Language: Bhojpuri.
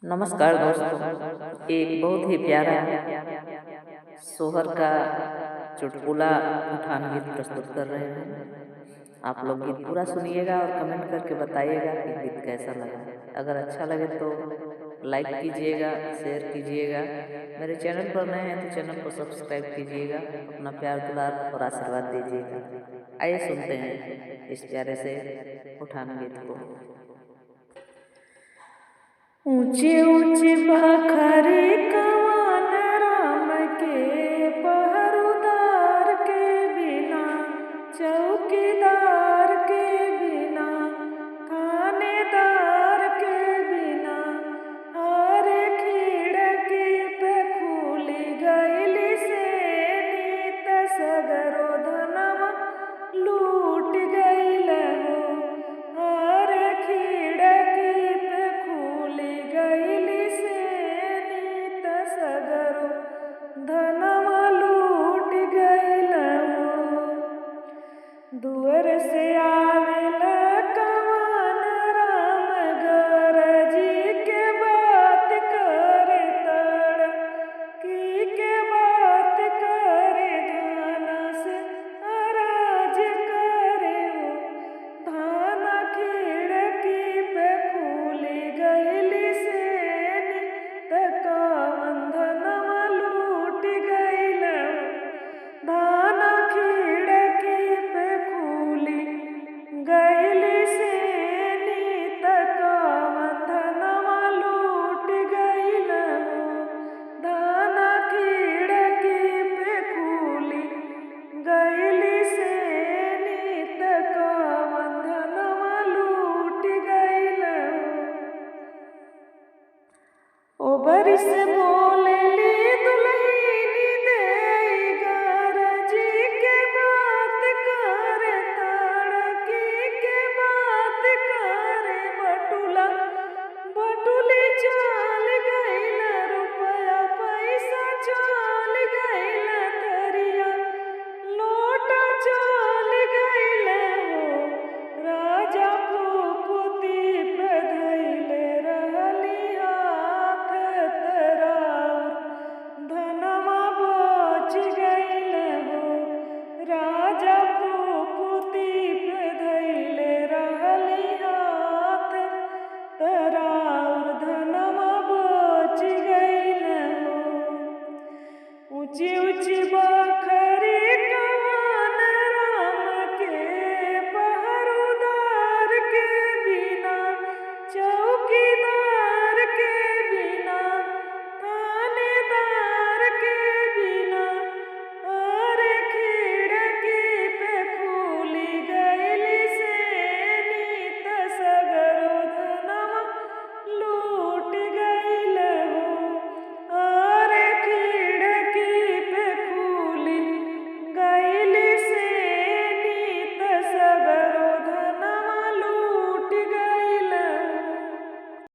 नमस्कार दोस्तों। एक बहुत ही प्यारा सोहर का चुटकुला उठान गीत प्रस्तुत कर रहे हैं। आप लोग गीत पूरा सुनिएगा और कमेंट करके बताइएगा कि गीत कैसा लगा। अगर अच्छा लगे तो लाइक कीजिएगा, शेयर कीजिएगा। मेरे चैनल पर नए हैं तो चैनल को सब्सक्राइब कीजिएगा। अपना प्यार दुलार और आशीर्वाद दीजिएगा। आइए सुनते हैं इस प्यारे से उठान गीत को। ऊंची ऊंची बखरी कमान राम के पहरुदार के बिना, चौकीदार के बिना, थानेदार के बिना, और खिड़की पे खुली गईली से नीत सगरो धनवा लूट गईल हो। और खिड़की पे खुली गईली से नीत सगरो धनवा लूट गईल हो। दुअर से आवेला कवन राम गरजी के बात करे तड़की के बात करे, धाना से अराज करे हो। धाना खिड़की पे खुली गईली से नीत कवन धनवा लूट गईल हो। धाना खिड़की पे खुली गईली से नीत कवन धनवा लूट गईल हो। धाना खिड़की पे खुली गईली से नीत कवन धनवा लूट गईल हो। ओ बरिस